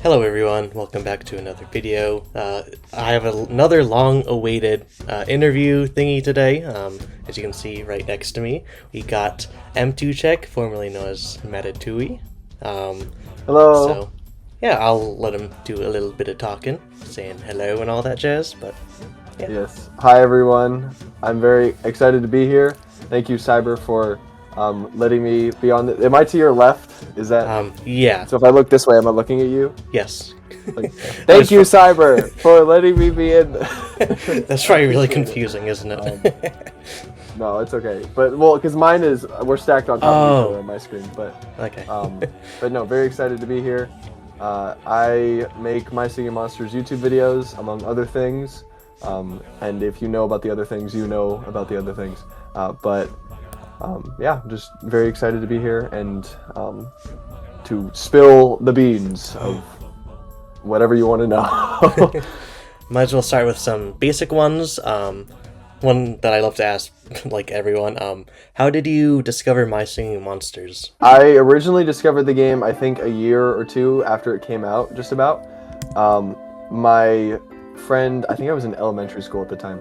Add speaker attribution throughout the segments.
Speaker 1: Hello everyone, welcome back to another video. I have another long-awaited interview thingy today. As you can see right next to me, we got mToochek, formerly known as Mattatuille.
Speaker 2: Hello.
Speaker 1: So, yeah, I'll let him do a little bit of talking, saying hello and all that jazz, but yeah.
Speaker 2: Yes. Hi everyone. I'm very excited to be here. Thank you, Syburr, for letting me be on the... Am I to your left? Is that...
Speaker 1: Yeah.
Speaker 2: So if I look this way, am I looking at you?
Speaker 1: Yes.
Speaker 2: Thank you, Syburr, for letting me be in.
Speaker 1: That's probably really confusing, isn't it?
Speaker 2: No, it's okay. But, well, because mine is... We're stacked on top of each other on my screen, but...
Speaker 1: Okay.
Speaker 2: But no, very excited to be here. I make My Singing Monsters YouTube videos, among other things. And if you know about the other things, you know about the other things. Yeah, I'm just very excited to be here and to spill the beans of whatever you want to know.
Speaker 1: Might as well start with some basic ones. One that I love to ask, like everyone, how did you discover My Singing Monsters?
Speaker 2: I originally discovered the game, I think, a year or two after it came out, just about. My friend, I think I was in elementary school at the time,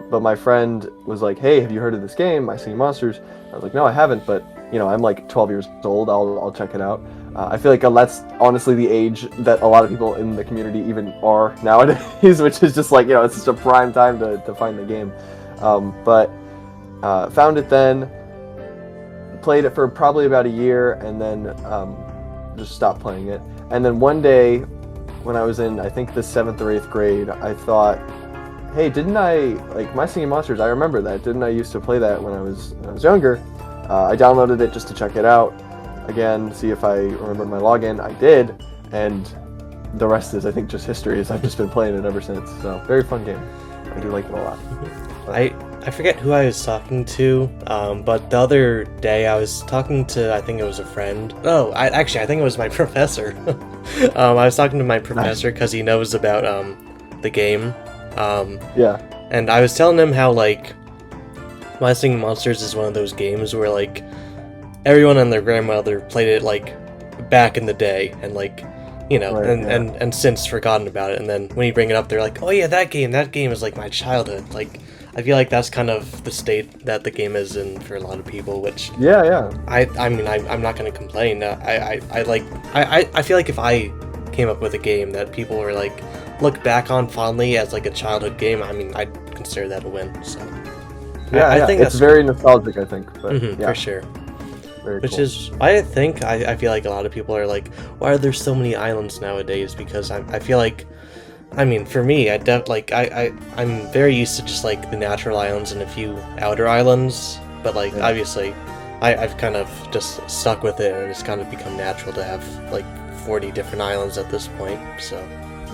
Speaker 2: but my friend was like, hey, have you heard of this game, My Singing Monsters? I was like, no, I haven't, but, you know, I'm like 12 years old, I'll check it out. I feel like that's honestly the age that a lot of people in the community even are nowadays, which is just like, you know, it's just a prime time to find the game. Found it then, played it for probably about a year, and then just stopped playing it. And then one day, when I was in, I think, the 7th or 8th grade, I thought, hey, didn't I, like, My Singing Monsters, I remember that. Didn't I used to play that when I was younger? I downloaded it just to check it out. Again, see if I remember my login. I did, and the rest is, I think, just history, as I've just been playing it ever since. So, very fun game. I do like it a lot.
Speaker 1: I forget who I was talking to, but the other day I was talking to, I think it was a friend. Oh, I think it was my professor. I was talking to my professor because he knows about the game.
Speaker 2: Yeah.
Speaker 1: And I was telling him how, like, My Singing Monsters is one of those games where, like, everyone and their grandmother played it, like, back in the day, and, like, you know,
Speaker 2: right,
Speaker 1: and since forgotten about it. And then when you bring it up, they're like, oh yeah, that game is like my childhood. Like, I feel like that's kind of the state that the game is in for a lot of people, which...
Speaker 2: Yeah.
Speaker 1: I mean, I'm not going to complain. I feel like if I came up with a game that people were, like, look back on fondly as, like, a childhood game, I mean, I'd consider that a win, so...
Speaker 2: Yeah, I think it's very nostalgic, I think, but yeah.
Speaker 1: For sure.
Speaker 2: Very
Speaker 1: Which
Speaker 2: cool.
Speaker 1: is why I feel like a lot of people are like, why are there so many islands nowadays? Because I feel like, I mean, for me, I'm very used to just, like, the natural islands and a few outer islands, but, like, obviously, I've kind of just stuck with it, and it's kind of become natural to have, like, 40 different islands at this point, so...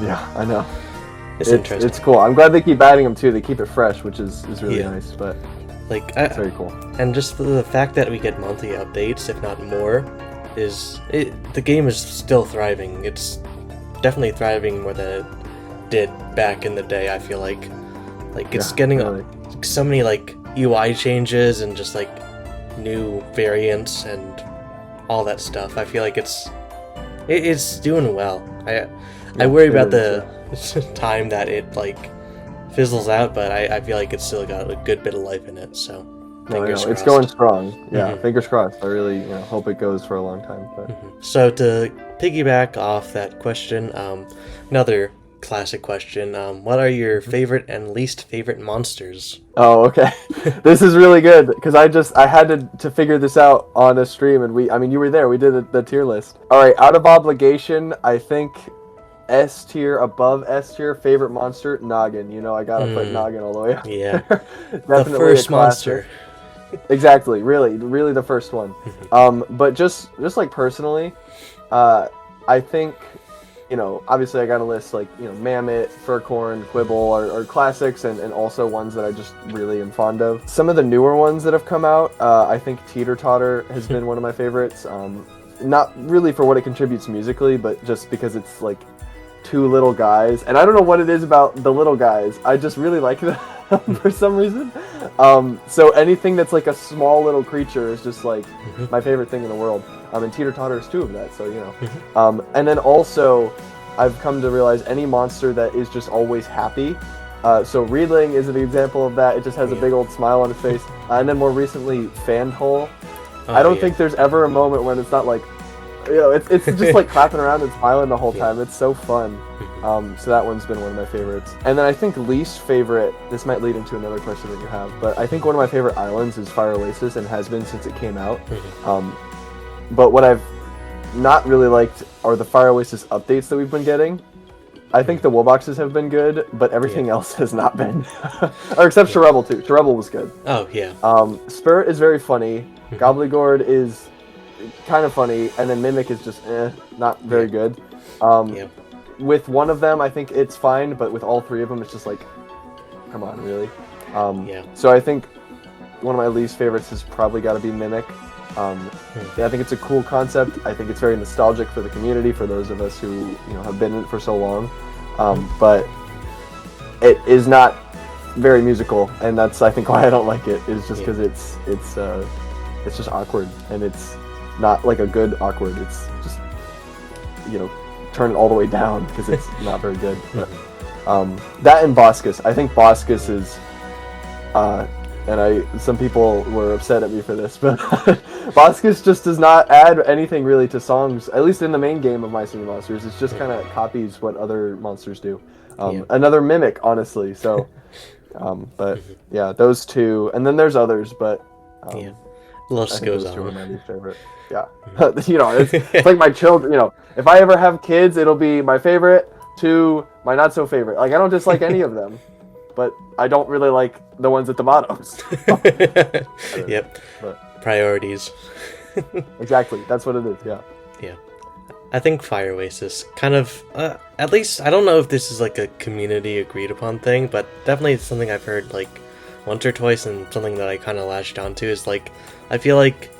Speaker 2: Yeah, I know.
Speaker 1: It's interesting.
Speaker 2: It's cool. I'm glad they keep adding them, too. They keep it fresh, which is really nice, but...
Speaker 1: Like,
Speaker 2: it's very cool.
Speaker 1: And just the fact that we get monthly updates, if not more, the game is still thriving. It's definitely thriving more than it did back in the day, I feel like. Like, it's getting so many, like, UI changes and just, like, new variants and all that stuff. I feel like it's doing well. I worry about the time that it, like, fizzles out, but I feel like it's still got a good bit of life in it, so fingers crossed.
Speaker 2: It's going strong. Yeah, fingers crossed. I really hope it goes for a long time. But.
Speaker 1: So to piggyback off that question, another classic question, what are your favorite and least favorite monsters?
Speaker 2: Oh, okay. This is really good, because I had to figure this out on a stream, and you were there, we did the tier list. Alright, out of obligation, I think S tier, above S tier, favorite monster, Noggin. You know, I gotta put Noggin all the way up.
Speaker 1: Yeah.
Speaker 2: Definitely
Speaker 1: the first monster.
Speaker 2: Exactly, really the first one. But just like personally, I think, you know, obviously I gotta list, like, you know, Mammoth, Furcorn, Quibble are classics, and also ones that I just really am fond of. Some of the newer ones that have come out, I think Teeter Totter has been one of my favorites. Not really for what it contributes musically, but just because it's, like, two little guys, and I don't know what it is about the little guys, I just really like them for some reason. So anything that's like a small little creature is just like my favorite thing in the world. And Teeter Totter is 2 of that, so, you know. And then also, I've come to realize any monster that is just always happy. So Reedling is an example of that. It just has a big old smile on its face. And then more recently, Fandhole. I don't think there's ever a moment when it's not like, you know, it's just like clapping around and smiling the whole time. It's so fun. So that one's been one of my favorites. And then I think least favorite, this might lead into another question that you have, but I think one of my favorite islands is Fire Oasis and has been since it came out. But what I've not really liked are the Fire Oasis updates that we've been getting. I think the Woolboxes have been good, but everything else has not been. Or except Cherubble too. Cherubble was good.
Speaker 1: Oh, yeah.
Speaker 2: Spirit is very funny. Gobbledygord is kind of funny, and then Mimic is just not very good. With one of them, I think it's fine, but with all 3 of them, it's just like, come on, really? So I think one of my least favorites has probably got to be Mimic. I think it's a cool concept. I think it's very nostalgic for the community, for those of us who have been in it for so long. But it is not very musical, and that's I think why I don't like it. Is just because it's just awkward, and it's not like a good awkward. It's just turn it all the way down because it's not very good. But, that and Boskus. I think Boskus is. And some people were upset at me for this, but Boskus just does not add anything really to songs, at least in the main game of My Singing Monsters. It's just kind of copies what other monsters do. Another Mimic, honestly. So, but yeah, those 2, and then there's others, but
Speaker 1: the list goes on.
Speaker 2: Are my least favorite. Yeah, it's like my children. If I ever have kids, it'll be my favorite to my not so favorite. Like I don't dislike any of them. But I don't really like the ones at the bottoms.
Speaker 1: But priorities.
Speaker 2: Exactly, that's what it is. Yeah.
Speaker 1: I think Fire Oasis kind of, at least I don't know if this is like a community agreed upon thing, but definitely it's something I've heard like once or twice, and something that I kind of latched onto is like I feel like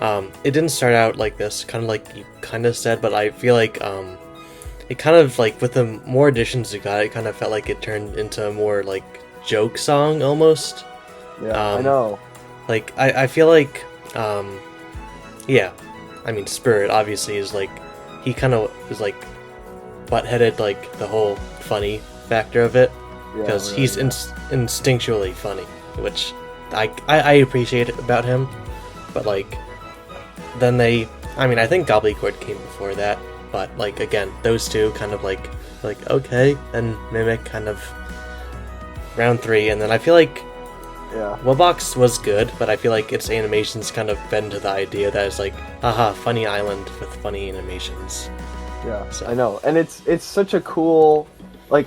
Speaker 1: it didn't start out like this, kind of like you kind of said, but I feel like it kind of, like, with the more additions you got, it kind of felt like it turned into a more, like, joke song, almost.
Speaker 2: Yeah, I know.
Speaker 1: Like, I feel like, Spirit, obviously, is, like, he kind of is, like, butt-headed, like, the whole funny factor of it. Because he's instinctually funny, which I appreciate it about him. But, like, then I think Gobbledygord came before that. But, like, again, those 2 kind of, like, okay, and Mimic kind of round 3, and then I feel like Woolbox was good, but I feel like its animations kind of fed into the idea that it's like, haha, funny island with funny animations.
Speaker 2: Yeah, so. I know, and it's such a cool, like,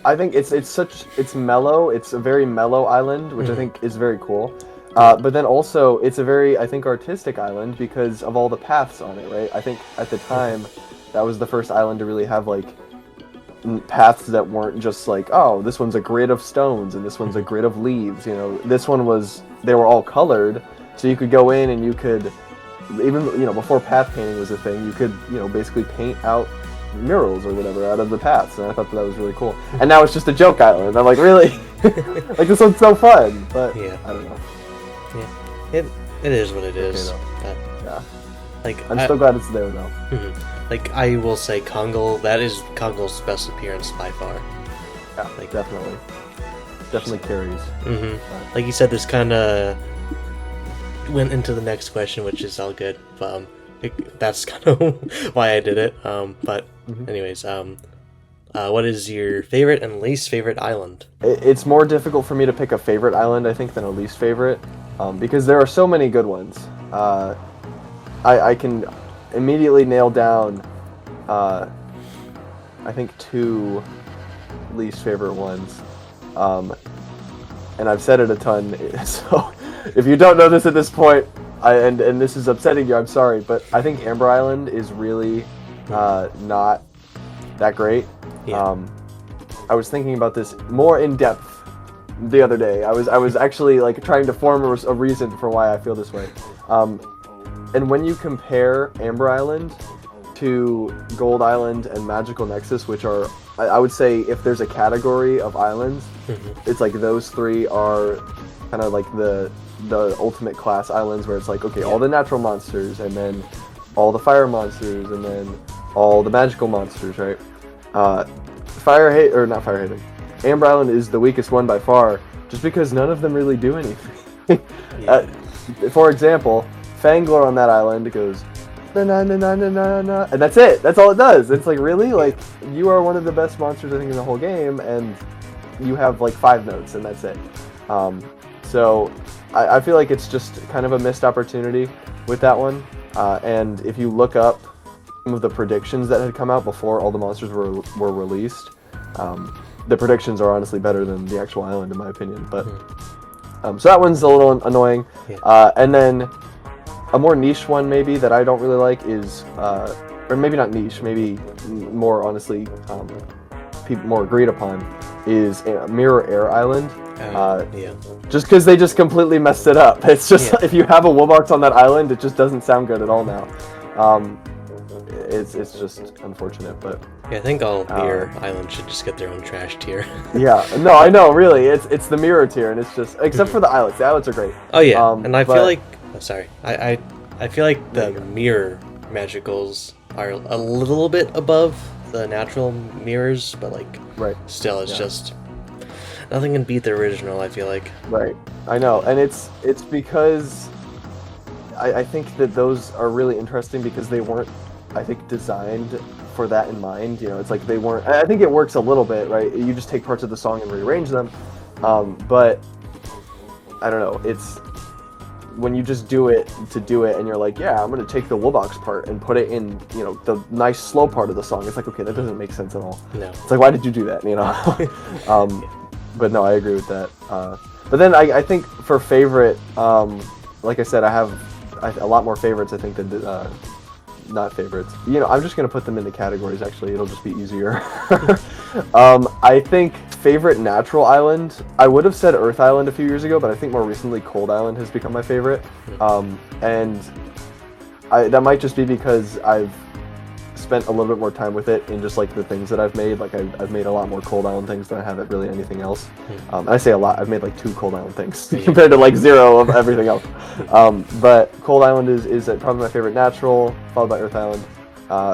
Speaker 2: I think it's mellow, it's a very mellow island, which I think is very cool. But then also, it's a very, I think, artistic island because of all the paths on it, right? I think at the time, that was the first island to really have, like, paths that weren't just like, oh, this one's a grid of stones and this one's a grid of leaves, This one they were all colored, so you could go in and you could, even, before path painting was a thing, you could, basically paint out murals or whatever out of the paths, and I thought that was really cool. And now it's just a joke island. I'm like, really? Like, this one's so fun, but I don't know.
Speaker 1: Yeah, it is what it is.
Speaker 2: Okay, yeah.
Speaker 1: Like,
Speaker 2: I'm still glad it's there, though.
Speaker 1: Like, I will say Kongle, that is Kongle's best appearance by far.
Speaker 2: Yeah, like, definitely. Definitely carries.
Speaker 1: Like you said, this kind of went into the next question, which is all good. But that's kind of why I did it. But anyways, what is your favorite and least favorite island?
Speaker 2: It's more difficult for me to pick a favorite island, I think, than a least favorite. Because there are so many good ones. I can immediately nail down, I think, 2 least favorite ones. And I've said it a ton, so if you don't know this at this point, and this is upsetting you, I'm sorry, but I think Amber Island is really not that great.
Speaker 1: Yeah.
Speaker 2: I was thinking about this more in depth the other day. I was actually like trying to form a reason for why I feel this way. And when you compare Amber Island to Gold Island and Magical Nexus, which are, I would say, if there's a category of islands, it's like those 3 are kind of like the ultimate class islands, where it's like, okay, all the natural monsters, and then all the fire monsters, and then all the magical monsters, right? Not Fire Haven. Amber Island is the weakest one by far, just because none of them really do anything.
Speaker 1: Yeah.
Speaker 2: For example, Fangler on that island goes na na na na na na, and that's it. That's all it does. It's like, really, like, you are one of the best monsters I think in the whole game, and you have like 5 notes, and that's it. So I feel like it's just kind of a missed opportunity with that one. And if you look up some of the predictions that had come out before all the monsters were released, the predictions are honestly better than the actual island, in my opinion. But so that one's a little annoying.
Speaker 1: Yeah.
Speaker 2: And then a more niche one maybe that I don't really like is, or maybe not niche, maybe more honestly, people more agreed upon, is Mirror Air Island.
Speaker 1: Yeah.
Speaker 2: Just because they just completely messed it up. It's just, if you have a Woolbox on that island, it just doesn't sound good at all now. It's just unfortunate, but
Speaker 1: Yeah, I think all Mirror Islands should just get their own trash tier.
Speaker 2: yeah, no, I know, really, it's the mirror tier, and it's just, except for the islands. The islands are great.
Speaker 1: Oh yeah, and I feel like, sorry, I feel like the mirror magicals are a little bit above the natural mirrors, but like, still, it's just nothing can beat the original, I feel like.
Speaker 2: Right, I know, and it's because I think that those are really interesting because they weren't, I think, designed for that in mind. You know, it's like they weren't. I think it works a little bit, right? You just take parts of the song and rearrange them, but I don't know. It's when you just do it to do it, and you're like, yeah, I'm gonna take the Woolbox part and put it in, you know, the nice slow part of the song. It's like, okay, that doesn't make sense at all.
Speaker 1: No.
Speaker 2: It's like, why did you do that? You know. But no, I agree with that. But then I think for favorite, like I said, I have a lot more favorites, I think, than not favorites. You know, I'm just going to put them into categories, actually. It'll just be easier. I think favorite natural island, I would have said Earth Island a few years ago, but I think more recently Cold Island has become my favorite. And that might just be because I've spent a little bit more time with it in just like the things that I've made. Like I've made a lot more Cold Island things than I have at really anything else. And I say a lot. I've made like 2 Cold Island things compared to like 0 of everything else. But Cold Island is probably my favorite natural, followed by Earth Island.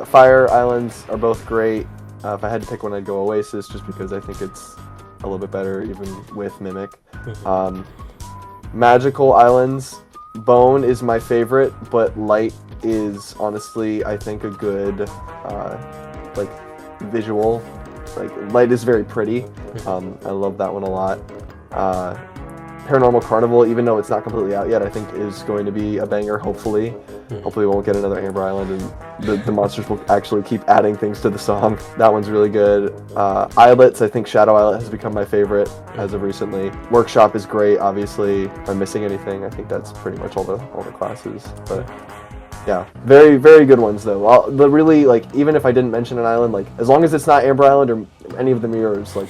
Speaker 2: Fire Islands are both great. If I had to pick one, I'd go Oasis, just because I think it's a little bit better even with Mimic. Magical Islands, Bone is my favorite, but Light is honestly, I think, a good like visual. Like, Light is very pretty. I love that one a lot. Paranormal Carnival, even though it's not completely out yet, I think is going to be a banger, hopefully. Hopefully we won't get another Amber Island, and the monsters will actually keep adding things to the song. That one's really good. Islets, I think Shadow Islet has become my favorite as of recently. Workshop is great, obviously. If I'm missing anything, I think that's pretty much all the classes. But yeah, very, very good ones, though. But really, like, even if I didn't mention an island, like, as long as it's not Amber Island or any of the mirrors, like,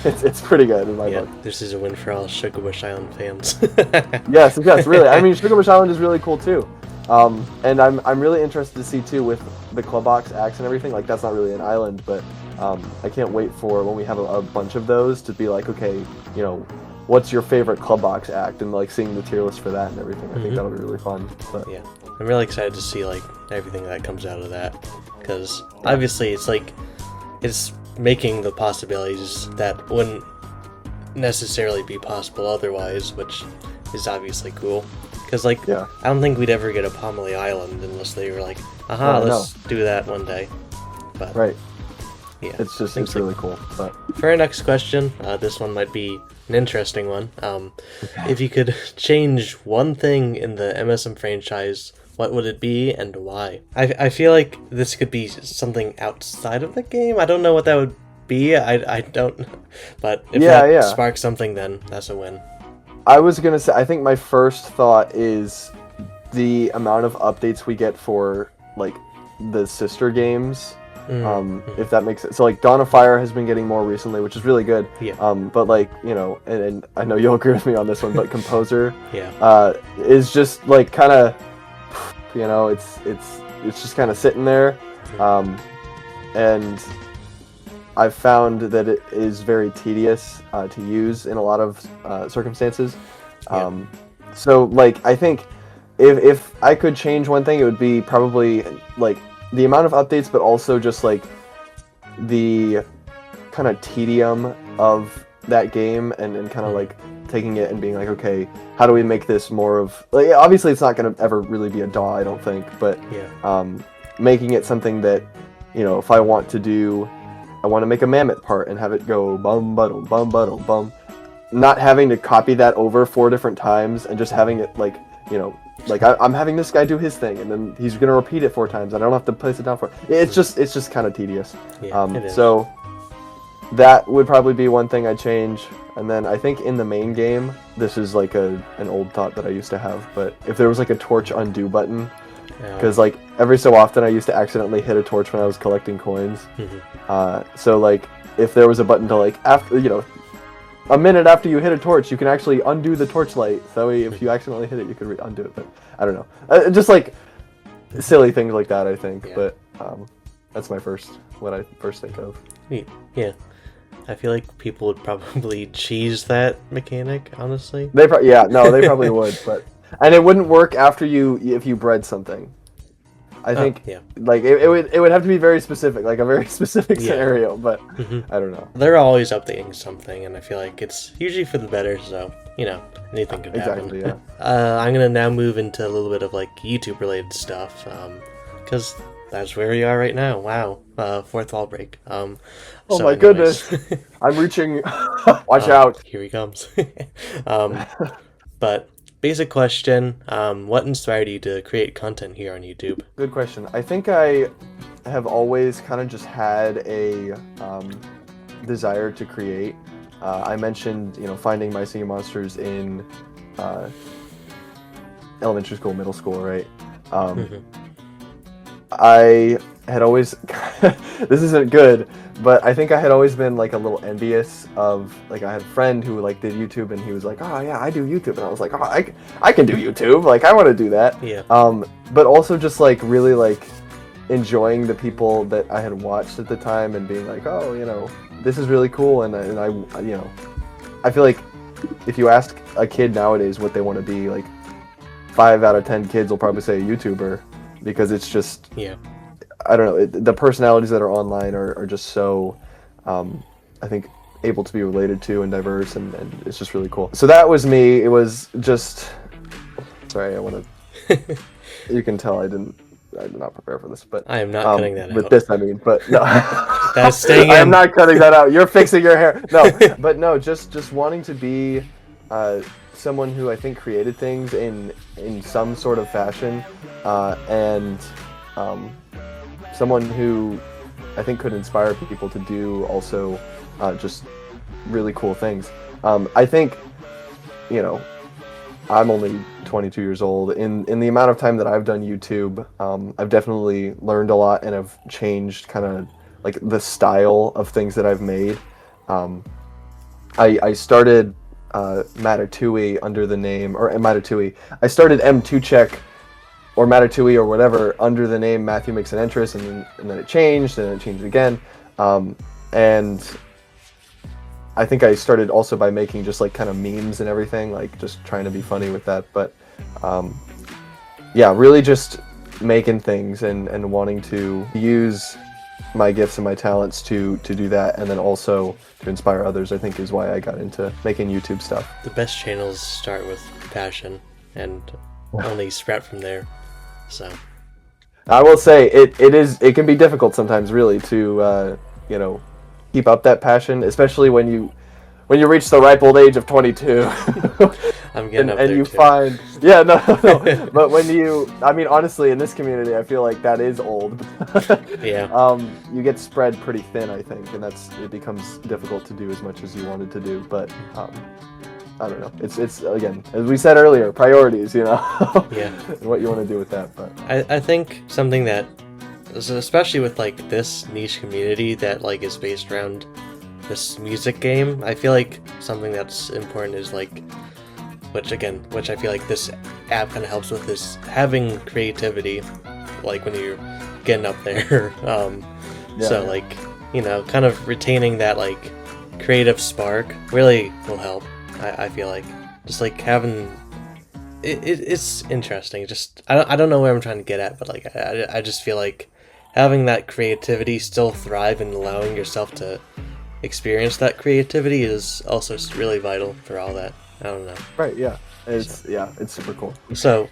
Speaker 2: it's pretty good in my book.
Speaker 1: This is a win for all Sugarbush Island fans.
Speaker 2: Yes, really. I mean, Sugarbush Island is really cool, too. And I'm really interested to see, too, with the club box acts and everything. Like, that's not really an island, but I can't wait for when we have a bunch of those to be like, okay, you know, what's your favorite club box act, and like seeing the tier list for that and everything. I think that'll be really fun. But
Speaker 1: yeah, I'm really excited to see like everything that comes out of that, because obviously it's like it's making the possibilities that wouldn't necessarily be possible otherwise, which is obviously cool. Because like I don't think we'd ever get a Pomeli Island unless they were like, let's do that one day. But yeah,
Speaker 2: it's really cool. But
Speaker 1: for our next question, this one might be an interesting one. If you could change one thing in the MSM franchise, what would it be and why? I feel like this could be something outside of the game. I don't know what that would be. I don't. But if that sparks something, then that's a win.
Speaker 2: I was gonna say, I think my first thought is the amount of updates we get for like the sister games. If that makes sense. So like Dawn of Fire has been getting more recently, which is really good. But like, you know, and I know you'll agree with me on this one, but Composer is just like kind of, you know, it's just kind of sitting there. And I've found that it is very tedious to use in a lot of circumstances. So like, I think if I could change one thing, it would be probably like the amount of updates, but also just like the kind of tedium of that game, and kind of like taking it and being like, okay, how do we make this more of, like, obviously it's not going to ever really be a DAW, I don't think, but making it something that, you know, if I want to make a mammoth part and have it go bum bum bum bum bum, not having to copy that over 4 different times and just having it like, you know, like I'm having this guy do his thing and then he's gonna repeat it 4 times. I don't have to place it down for it. It's just kind of tedious. So that would probably be one thing I'd change. And then I think in the main game, this is like an old thought that I used to have, but if there was like a torch undo button, because like every so often I used to accidentally hit a torch when I was collecting coins. So like if there was a button to like, after, you know, a minute after you hit a torch, you can actually undo the torchlight. So if you accidentally hit it, you could undo it. But I don't know. Just like silly things like that, I think. But that's what I first think of.
Speaker 1: Yeah. I feel like people would probably cheese that mechanic, honestly.
Speaker 2: They probably would. And it wouldn't work after if you bred something. I think like it would have to be very specific, like a very specific scenario, but I don't know.
Speaker 1: They're always updating something, and I feel like it's usually for the better, so, you know, anything could happen.
Speaker 2: Exactly, yeah.
Speaker 1: I'm going to now move into a little bit of, like, YouTube-related stuff, because that's where we are right now. Wow. 4th wall break.
Speaker 2: Oh my goodness. I'm reaching. Watch out.
Speaker 1: Here he comes. But... basic question, what inspired you to create content here on YouTube?
Speaker 2: Good question. I think I have always kind of just had a desire to create. I mentioned, you know, finding my singing monsters in elementary school, middle school, right? I had always, this isn't good, but I think I had always been like a little envious of, like, I had a friend who like did YouTube and he was like, oh yeah, I do YouTube, and I was like, oh, I can do YouTube, like I want to do that. But also just like really like enjoying the people that I had watched at the time and being like, oh, you know, this is really cool, and I you know, I feel like if you ask a kid nowadays what they want to be, like 5 out of 10 kids will probably say a YouTuber, because it's just I don't know, the personalities that are online are just so, I think, able to be related to and diverse, and it's just really cool. So that was me. It was just, sorry, I want to, you can tell I did not prepare for this, but
Speaker 1: I am not cutting that out.
Speaker 2: With this, I mean, but no.
Speaker 1: That's staying in.
Speaker 2: I am not cutting that out. You're fixing your hair. No, but no, just wanting to be someone who I think created things in some sort of fashion, and someone who I think could inspire people to do also just really cool things. I think, you know, I'm only 22 years old. In the amount of time that I've done YouTube, I've definitely learned a lot, and I've changed kind of like the style of things that I've made. I started Mattatuille under the name, or Mattatuille. I started mToochek or Mattatuille or whatever under the name Matthew Makes an Entrance, and then it changed, and it changed again. And I think I started also by making just like kind of memes and everything, like just trying to be funny with that. But yeah, really just making things and wanting to use my gifts and my talents to do that, and then also to inspire others, I think is why I got into making YouTube stuff.
Speaker 1: The best channels start with passion and only sprout from there. So
Speaker 2: I will say it can be difficult sometimes, really, to you know, keep up that passion, especially when you reach the ripe old age of 22.
Speaker 1: I'm getting up there
Speaker 2: you
Speaker 1: too.
Speaker 2: Find, but when you, I mean, honestly, in this community, I feel like that is old.
Speaker 1: Yeah.
Speaker 2: You get spread pretty thin, I think, and it becomes difficult to do as much as you wanted to do. But I don't know. It's again, as we said earlier, priorities, you know.
Speaker 1: Yeah.
Speaker 2: And what you want to do with that, but
Speaker 1: I think something that, especially with like this niche community that like is based around this music game, I feel like something that's important is like, which I feel like this app kind of helps with, is having creativity, like when you're getting up there. So like, you know, kind of retaining that like creative spark really will help. I feel like just like having it's interesting. Just I don't know where I'm trying to get at, but like I just feel like having that creativity still thrive and allowing yourself to experience that creativity is also really vital for all that. I don't know.
Speaker 2: Right, yeah. It's super cool.
Speaker 1: So,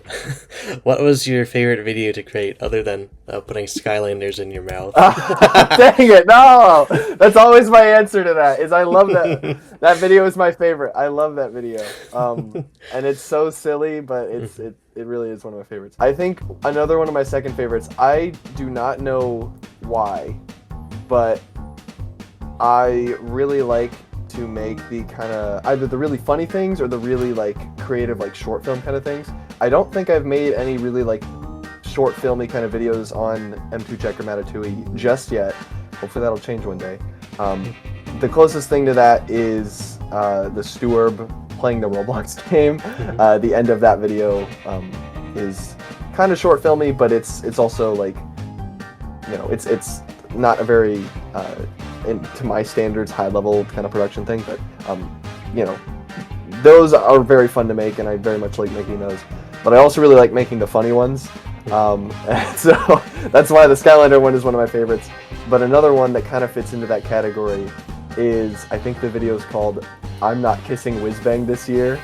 Speaker 1: what was your favorite video to create other than putting Skylanders in your mouth?
Speaker 2: Dang it, no! That's always my answer to that, is I love that. That video is my favorite. I love that video. And it's so silly, but it really is one of my favorites. I think another one of my second favorites, I do not know why, but I really like to make the kind of either the really funny things or the really like creative like short film kind of things. I don't think I've made any really like short filmy kind of videos on mToochek or Mattatuille just yet. Hopefully that'll change one day. The closest thing to that is the Stoowarb playing the Roblox game. The end of that video is kind of short filmy, but it's also like, you know, it's not a very to my standards, high-level kind of production thing, but, you know, those are very fun to make, and I very much like making those. But I also really like making the funny ones, and so that's why the Skylander one is one of my favorites. But another one that kind of fits into that category is, I think the video is called I'm Not Kissing Whiz-Bang This Year,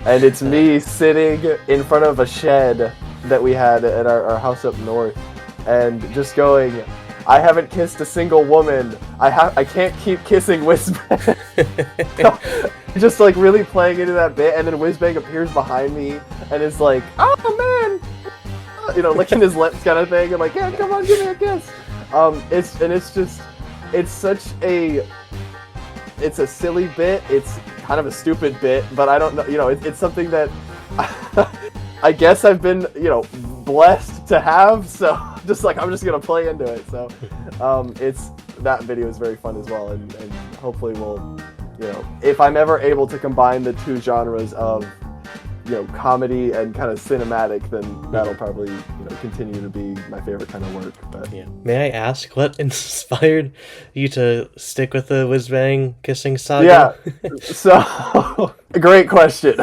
Speaker 2: and it's me sitting in front of a shed that we had at our house up north, and just going, I haven't kissed a single woman. I can't keep kissing Whiz-Bang. Just like really playing into that bit, and then Whiz-Bang appears behind me and is like, "Oh man," you know, licking his lips kind of thing, and like, "Yeah, come on, give me a kiss." It's a silly bit. It's kind of a stupid bit, but I don't know. You know, it's something that I guess I've been, you know, blessed to have. So just like I'm just gonna play into it. So that video is very fun as well, and hopefully we'll, you know, if I'm ever able to combine the two genres of, you know, comedy and kind of cinematic, then that'll probably, you know, continue to be my favorite kind of work. But
Speaker 1: yeah, may I ask what inspired you to stick with the Whiz-Bang kissing saga?
Speaker 2: Yeah, so great question.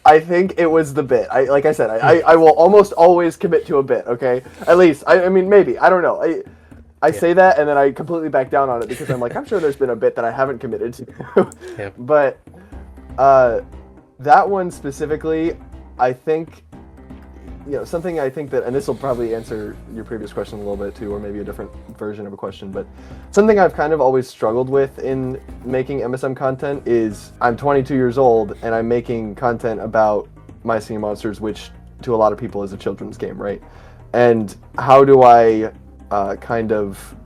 Speaker 2: I think it was the bit. Like I said, I will almost always commit to a bit. Okay, at least I mean maybe, I don't know. I say that and then I completely back down on it because I'm like, I'm sure there's been a bit that I haven't committed to.
Speaker 1: Yeah.
Speaker 2: But that one specifically, I think, you know, something I think that, and this will probably answer your previous question a little bit too, or maybe a different version of a question, but something I've kind of always struggled with in making MSM content is I'm 22 years old and I'm making content about My Singing Monsters, which to a lot of people is a children's game, right? And how do I kind of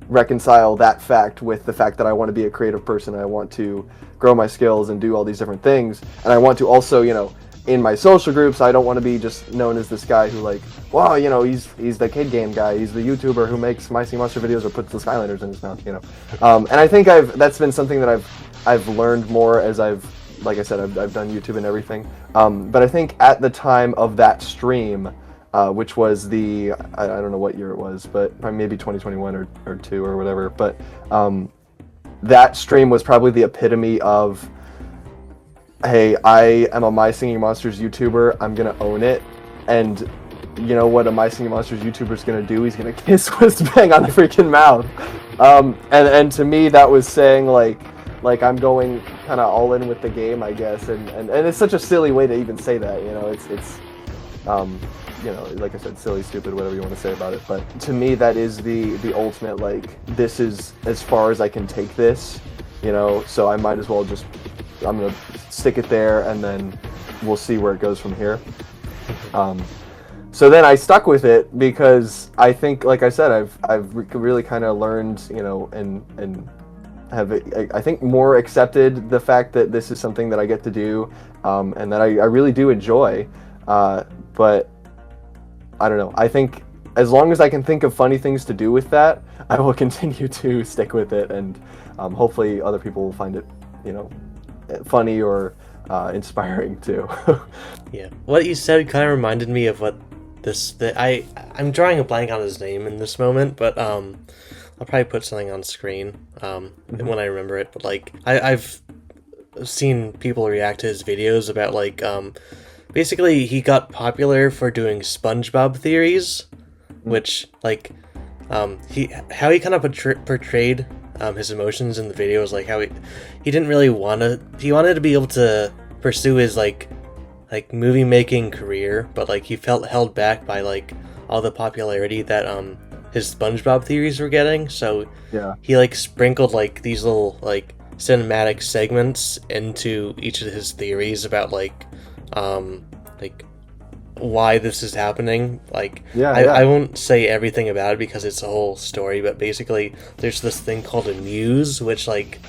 Speaker 2: reconcile that fact with the fact that I want to be a creative person, I want to grow my skills and do all these different things, and I want to also, you know, in my social groups, I don't want to be just known as this guy who like, wow, you know, he's the kid game guy, he's the YouTuber who makes My Singing Monster videos or puts the Skylanders in his mouth, you know. And I think that's been something that I've learned more as like I said, I've done YouTube and everything. But I think at the time of that stream, which was I don't know what year it was, but maybe 2021 or 2 or whatever, but that stream was probably the epitome of, hey, I am a My Singing Monsters YouTuber, I'm gonna own it, and you know what a My Singing Monsters YouTuber is gonna do? He's gonna kiss Whiz-Bang on the freaking mouth. And to me, that was saying like I'm going kind of all in with the game, I guess, and it's such a silly way to even say that, you know, it's you know, like I said, silly, stupid, whatever you want to say about it, but to me that is the ultimate, like, this is as far as I can take this, you know, so I might as well just, I'm gonna stick it there and then we'll see where it goes from here. So then I stuck with it because I think, like I said, I've really kind of learned, you know, and have, I think, more accepted the fact that this is something that I get to do, and that I really do enjoy, but I don't know. I think as long as I can think of funny things to do with that, I will continue to stick with it, and hopefully other people will find it, you know, funny or inspiring too.
Speaker 1: Yeah, what you said kind of reminded me of what I'm drawing a blank on his name in this moment, but I'll probably put something on screen when I remember it. But like I've seen people react to his videos about like basically he got popular for doing SpongeBob theories, which like how he kind of portrayed his emotions in the videos, like how he didn't really he wanted to be able to pursue his like movie making career, but like he felt held back by like all the popularity that his SpongeBob theories were getting. So
Speaker 2: Yeah.
Speaker 1: he like sprinkled like these little like cinematic segments into each of his theories about like why this is happening. Like I won't say everything about it because it's a whole story, but basically there's this thing called a muse, which like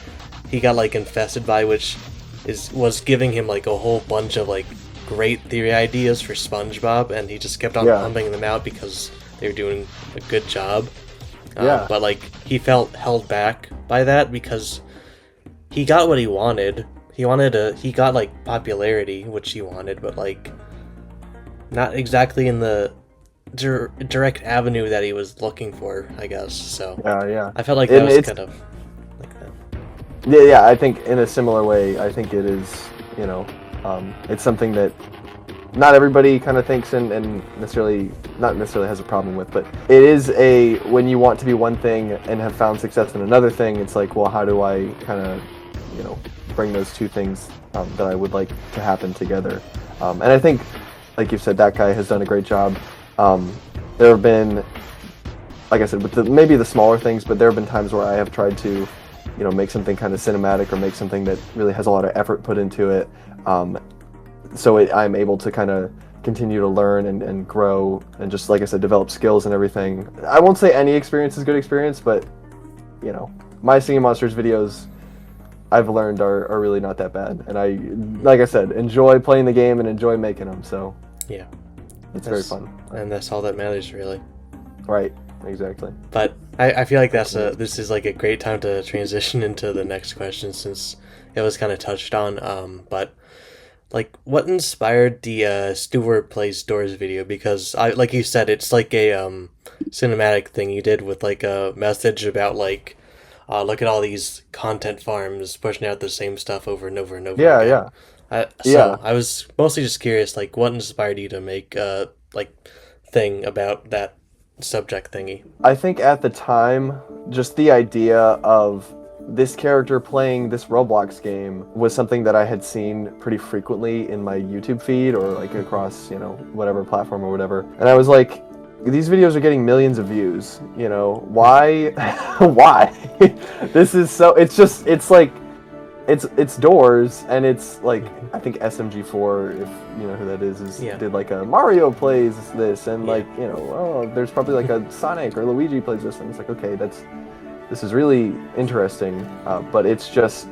Speaker 1: he got like infested by, which was giving him like a whole bunch of like great theory ideas for SpongeBob, and he just kept on pumping them out because they were doing a good job. But like he felt held back by that because he got what he wanted. He got like popularity, which he wanted, but like not exactly in the direct avenue that he was looking for, I guess. So I felt like that was kind of like that.
Speaker 2: Yeah, I think in a similar way, I think it is, you know, it's something that not everybody kind of thinks and not necessarily has a problem with, but it is when you want to be one thing and have found success in another thing, it's like, well, how do I kind of, you know, bring those two things that I would like to happen together? And I think, like you've said, that guy has done a great job. There have been, like I said, with maybe the smaller things, but there have been times where I have tried to, you know, make something kind of cinematic or make something that really has a lot of effort put into it. So I'm able to kind of continue to learn and grow and just, like I said, develop skills and everything. I won't say any experience is good experience, but, you know, my Singing Monsters videos I've learned are really not that bad. And I, like I said, enjoy playing the game and enjoy making them, so
Speaker 1: yeah,
Speaker 2: it's very fun.
Speaker 1: And that's all that matters, really.
Speaker 2: Right, exactly.
Speaker 1: But I feel like this is like a great time to transition into the next question, since it was kind of touched on. But like, what inspired the Stoowarb Plays DOORS video? Because like you said, it's like a cinematic thing you did with like a message about like, look at all these content farms pushing out the same stuff over and over and over again. I was mostly just curious, like, what inspired you to make like thing about that subject thingy?
Speaker 2: I think at the time, just the idea of this character playing this Roblox game was something that I had seen pretty frequently in my YouTube feed or like across, you know, whatever platform or whatever. And I was like, these videos are getting millions of views, you know, why? Why? This is so, it's like, it's DOORS, and it's like, I think SMG4, if you know who that is did like a Mario plays this, and like, you know, oh, there's probably like a Sonic or Luigi plays this, and it's like, okay, this is really interesting, but it's just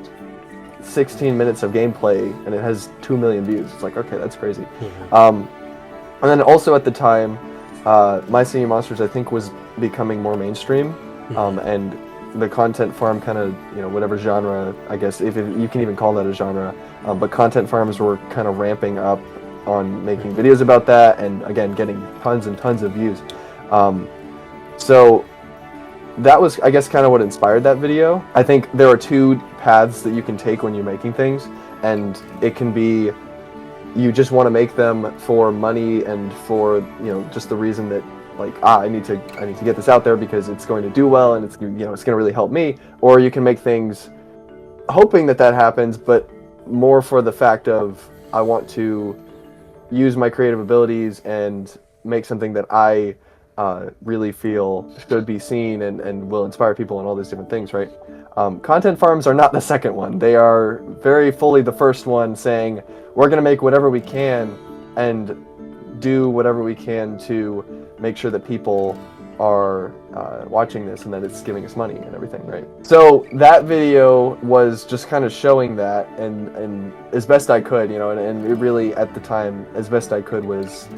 Speaker 2: 16 minutes of gameplay, and it has 2 million views. It's like, okay, that's crazy. And then also at the time, My Singing Monsters, I think, was becoming more mainstream, and the content farm kind of, you know, whatever genre, I guess, if you can even call that a genre, but content farms were kind of ramping up on making videos about that, and again, getting tons and tons of views. So that was, I guess, kind of what inspired that video. I think there are two paths that you can take when you're making things, and it can be you just want to make them for money and for, you know, just the reason that, like, I need to get this out there because it's going to do well and it's, you know, it's going to really help me. Or you can make things hoping that happens, but more for the fact of, I want to use my creative abilities and make something that I really feel should be seen and will inspire people and all these different things, right? Content farms are not the second one. They are very fully the first one, saying we're going to make whatever we can and do whatever we can to make sure that people are watching this and that it's giving us money and everything, right? So that video was just kind of showing that, and as best I could, you know, and it really, at the time, as best I could was,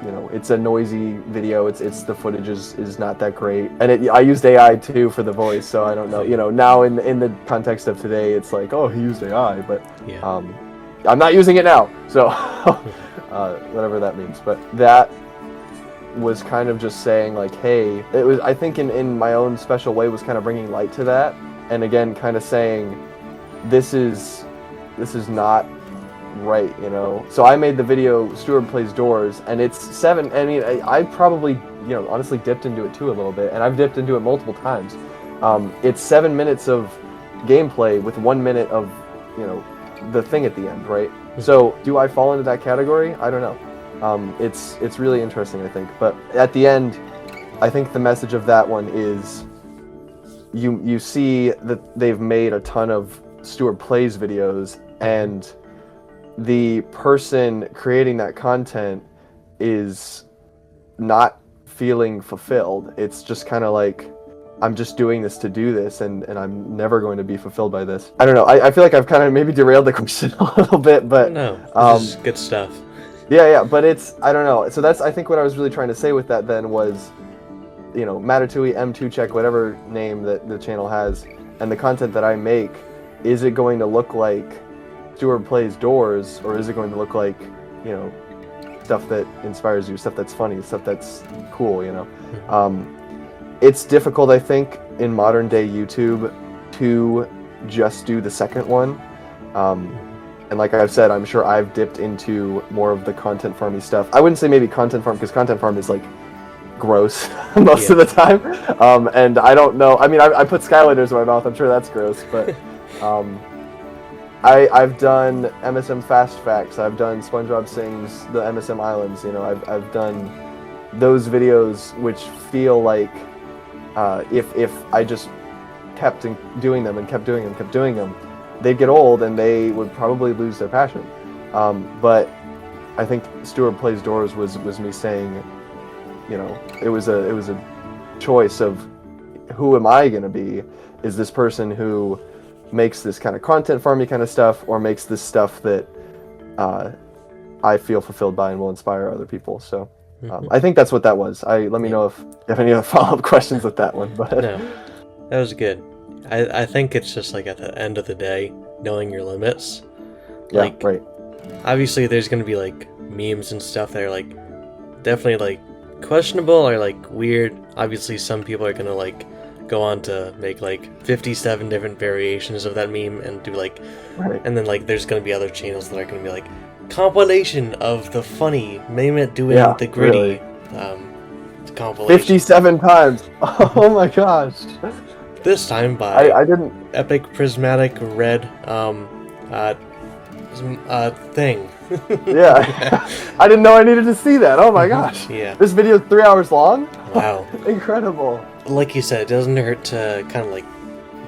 Speaker 2: you know, it's a noisy video. It's the footage is not that great, and I used AI too for the voice, so I don't know. You know, now in the context of today, it's like, oh, he used AI, but I'm not using it now, so whatever that means. But that was kind of just saying, like, hey, it was, I think in my own special way, was kind of bringing light to that, and again, kind of saying, this is not right, you know. So I made the video Stoowarb Plays DOORS, and it's 7. I mean, I probably, you know, honestly dipped into it too a little bit, and I've dipped into it multiple times. It's 7 minutes of gameplay with 1 minute of, you know, the thing at the end, right? So do I fall into that category? I don't know. It's really interesting, I think. But at the end, I think the message of that one is you see that they've made a ton of Stoowarb Plays videos, and the person creating that content is not feeling fulfilled. It's just kind of like, I'm just doing this to do this, and I'm never going to be fulfilled by this. I don't know. I feel like I've kind of maybe derailed the question a little bit, but
Speaker 1: no, this is good stuff.
Speaker 2: Yeah, but it's, I don't know. So that's, I think what I was really trying to say with that then was, you know, Mattatuille, mToochek, whatever name that the channel has, and the content that I make, is it going to look like Stoowarb Plays DOORS, or is it going to look like, you know, stuff that inspires you, stuff that's funny, stuff that's cool, you know? It's difficult, I think, in modern day YouTube to just do the second one. And like I've said, I'm sure I've dipped into more of the content farmy stuff. I wouldn't say maybe content farm, because content farm is like gross most of the time. And I don't know. I mean, I put Skylanders in my mouth. I'm sure that's gross, but I've done MSM Fast Facts. I've done SpongeBob Sings the MSM Islands. You know, I've done those videos which feel like if I just kept doing them and kept doing them, they'd get old and they would probably lose their passion. But I think Stoowarb Plays DOORS was me saying, you know, it was a choice of who am I gonna be? Is this person who makes this kind of content farmy kind of stuff, or makes this stuff that I feel fulfilled by and will inspire other people? So I think that's what that was. Let me know if you have any other follow-up questions with that one. But
Speaker 1: no, that was good. I think it's just like at the end of the day, knowing your limits.
Speaker 2: Yeah,
Speaker 1: like,
Speaker 2: right.
Speaker 1: Obviously, there's gonna be like memes and stuff that are like definitely like questionable or like weird. Obviously, some people are gonna like go on to make like 57 different variations of that meme and do like, and then like there's gonna be other channels that are gonna be like compilation of the funny, name it doing the gritty compilation
Speaker 2: 57 times. Oh my gosh.
Speaker 1: This time by
Speaker 2: I didn't
Speaker 1: Epic Prismatic Red thing.
Speaker 2: Yeah. I didn't know I needed to see that. Oh my gosh.
Speaker 1: Yeah.
Speaker 2: This video is 3 hours long?
Speaker 1: Wow.
Speaker 2: Incredible.
Speaker 1: Like you said, it doesn't hurt to kind of like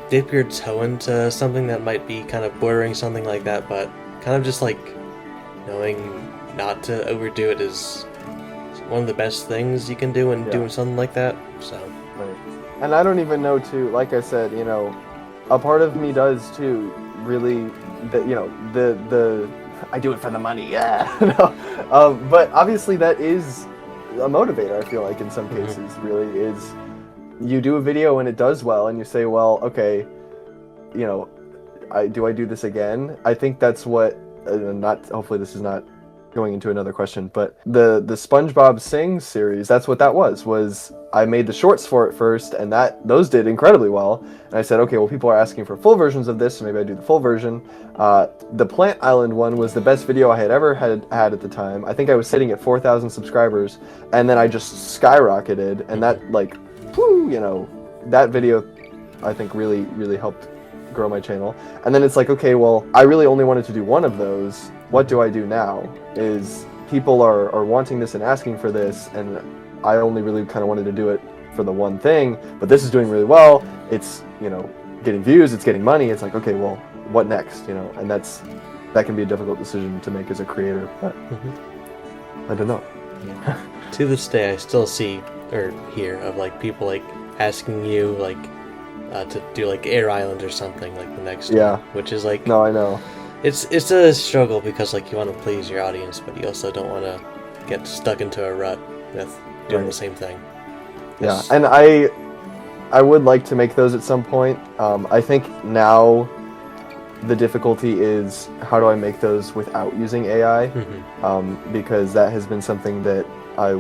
Speaker 1: dip your toe into something that might be kind of bordering something like that, but kind of just like knowing not to overdo it is one of the best things you can do when doing something like that. So
Speaker 2: right. And I don't even know too, like I said, you know, a part of me does too really, you know, the I do it for the money, yeah. But obviously that is a motivator, I feel like, in some cases, really, is you do a video and it does well, and you say, well, okay, you know, do I do this again? I think that's what, hopefully this is not going into another question, but the SpongeBob Sings series, that's what that was I made the shorts for it first, and those did incredibly well, and I said, okay, well, people are asking for full versions of this, so maybe I do the full version. The Plant Island one was the best video I had ever had at the time. I think I was sitting at 4,000 subscribers, and then I just skyrocketed, and that, like, whoo, you know, that video, I think, really, really helped grow my channel. And then it's like, okay, well, I really only wanted to do one of those. What do I do now? Is people are wanting this and asking for this, and I only really kind of wanted to do it for the one thing, but this is doing really well. It's, you know, getting views, it's getting money. It's like, okay, well, what next? You know, and that can be a difficult decision to make as a creator, but I don't know.
Speaker 1: Yeah. To this day, I still see or hear of like people like asking you like to do like Air Island or something like the next time, which is like,
Speaker 2: no, I know.
Speaker 1: It's a struggle because like you want to please your audience, but you also don't want to get stuck into a rut with doing the same thing.
Speaker 2: Yeah, and I would like to make those at some point. I think now the difficulty is how do I make those without using AI? Because that has been something that I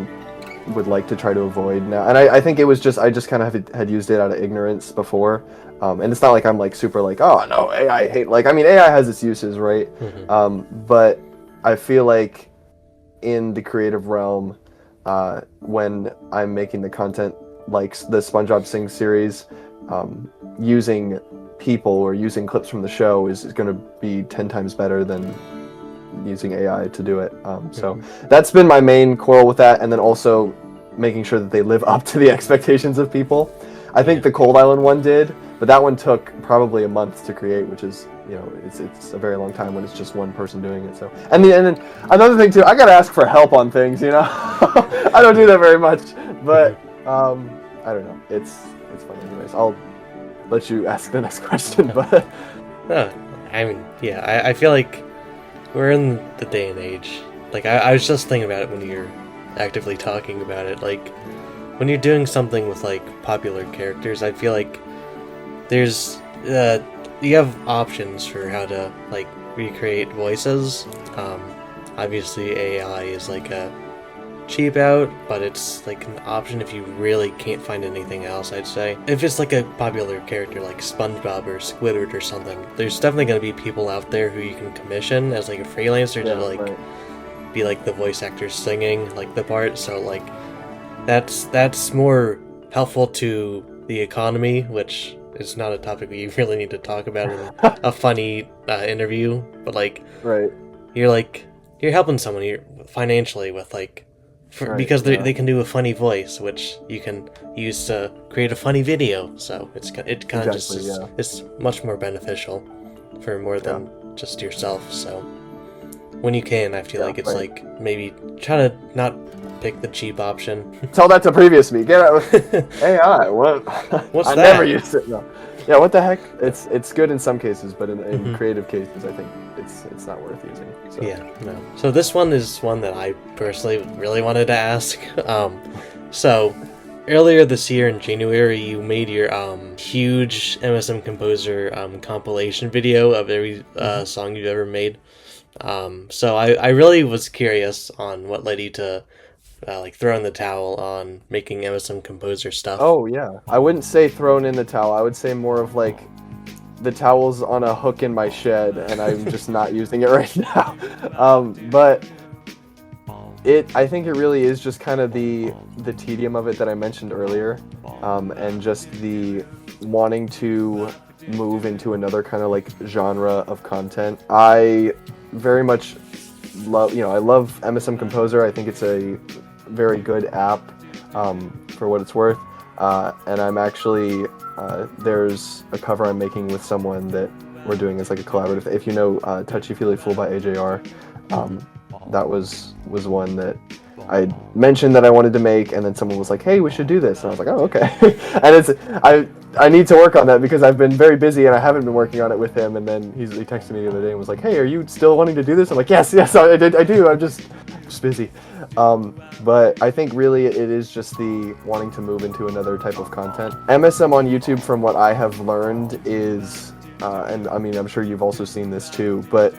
Speaker 2: would like to try to avoid now. And I think it was just I just kind of had used it out of ignorance before. And it's not like I'm like super like, oh no, AI hate. Like, I mean, AI has its uses, right? But I feel like in the creative realm, when I'm making the content like the SpongeBob Sings series, using people or using clips from the show is going to be 10 times better than using AI to do it. So that's been my main quarrel with that, and then also making sure that they live up to the expectations of people. I think the Cold Island one did, but that one took probably a month to create, which is, you know, it's a very long time when it's just one person doing it. So and then another thing too, I gotta ask for help on things, you know. I don't do that very much, but I don't know. It's fun anyways. I'll let you ask the next question, but
Speaker 1: I mean, yeah, I feel like we're in the day and age. Like I was just thinking about it when you're actively talking about it. Like when you're doing something with like popular characters, I feel like there's you have options for how to like recreate voices. Obviously AI is like a cheap out, but it's like an option if you really can't find anything else, I'd say. If it's like a popular character like SpongeBob or Squidward or something, there's definitely going to be people out there who you can commission as like a freelancer to like be like the voice actor singing like the part. So like that's more helpful to the economy, which is not a topic we really need to talk about in a funny interview, but like you're helping someone financially with like because they can do a funny voice, which you can use to create a funny video. So it kind of it's much more beneficial for more than just yourself. So when you can, I feel like it's like maybe try to not pick the cheap option.
Speaker 2: Tell that to previous me. Get out. AI. What?
Speaker 1: What's
Speaker 2: I
Speaker 1: that?
Speaker 2: never used it. No. Yeah. What the heck? It's good in some cases, but in creative cases, I think it's not worth using. So.
Speaker 1: Yeah. No. So this one is one that I personally really wanted to ask. So earlier this year in January, you made your huge MSM Composer compilation video of every song you've ever made. So I really was curious on what led you to like throwing the towel on making MSM Composer stuff.
Speaker 2: Oh yeah, I wouldn't say thrown in the towel. I would say more of like the towel's on a hook in my shed, and I'm just not using it right now. But I think it really is just kind of the tedium of it that I mentioned earlier, and just the wanting to move into another kind of like genre of content. I very much love MSM Composer. I think it's a very good app for what it's worth. And I'm actually, there's a cover I'm making with someone that we're doing as like a collaborative. If you know Touchy Feely Fool by AJR, that was one that I mentioned that I wanted to make, and then someone was like, hey, we should do this. And I was like, oh, okay. And I need to work on that because I've been very busy and I haven't been working on it with him. And then he texted me the other day and was like, hey, are you still wanting to do this? I'm like, yes, I do. I'm just busy. But I think really it is just the wanting to move into another type of content. MSM on YouTube, from what I have learned, is, and I mean, I'm sure you've also seen this too, but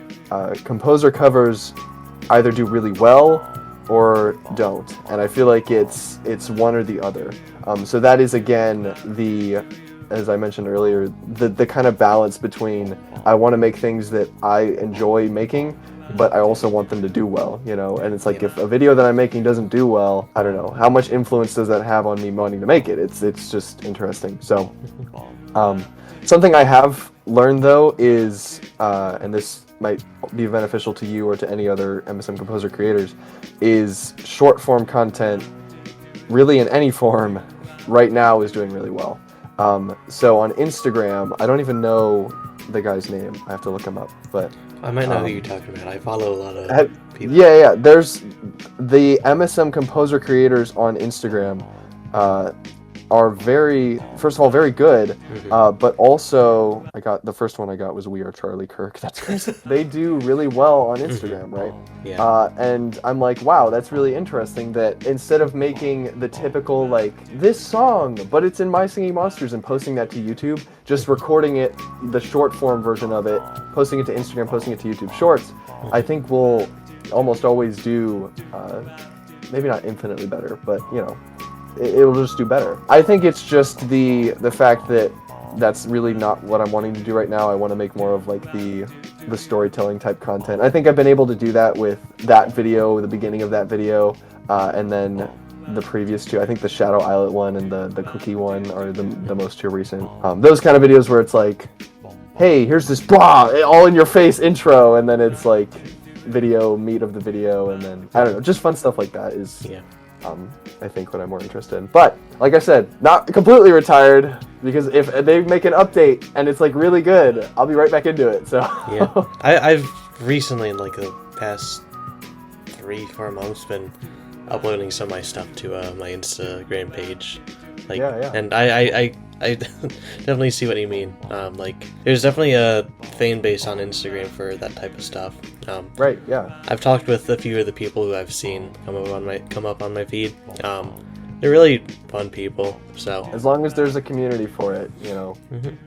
Speaker 2: composer covers either do really well or don't, and I feel like it's one or the other. So that is again as I mentioned earlier, the kind of balance between I want to make things that I enjoy making, but I also want them to do well, you know. And it's like if a video that I'm making doesn't do well, I don't know how much influence does that have on me wanting to make it. It's just interesting. So something I have learned though is, and this might be beneficial to you or to any other MSM Composer creators, is short form content, really in any form, right now is doing really well. So on Instagram, I don't even know the guy's name. I have to look him up, but
Speaker 1: I might know who you're talking about. I follow a lot of people.
Speaker 2: Yeah. There's the MSM Composer creators on Instagram are first of all, very good, but also the first one I got was We Are Charlie Kirk. That's crazy. They do really well on Instagram, right?
Speaker 1: Yeah.
Speaker 2: And I'm like, wow, that's really interesting that instead of making the typical, like, this song, but it's in My Singing Monsters and posting that to YouTube, just recording it, the short form version of it, posting it to Instagram, posting it to YouTube Shorts, I think we'll almost always do maybe not infinitely better, but you know, it'll just do better. I think it's just the fact that that's really not what I'm wanting to do right now. I want to make more of like the storytelling type content. I think I've been able to do that with that video, the beginning of that video, and then the previous two. I think the Shadow Islet one and the Cookie one are the most two recent. Those kind of videos where it's like, hey, here's this blah, all in your face intro, and then it's like video, meat of the video, and then, I don't know, just fun stuff like that is, I think, what I'm more interested in. But, like I said, not completely retired, because if they make an update and it's like really good, I'll be right back into it, so.
Speaker 1: Yeah. I've recently, in like the past 3-4 months, been uploading some of my stuff to my Instagram page. Like,
Speaker 2: yeah.
Speaker 1: And I definitely see what you mean. Like, there's definitely a fan base on Instagram for that type of stuff.
Speaker 2: Right, yeah.
Speaker 1: I've talked with a few of the people who I've seen come up on my feed. They're really fun people. So
Speaker 2: as long as there's a community for it, you know,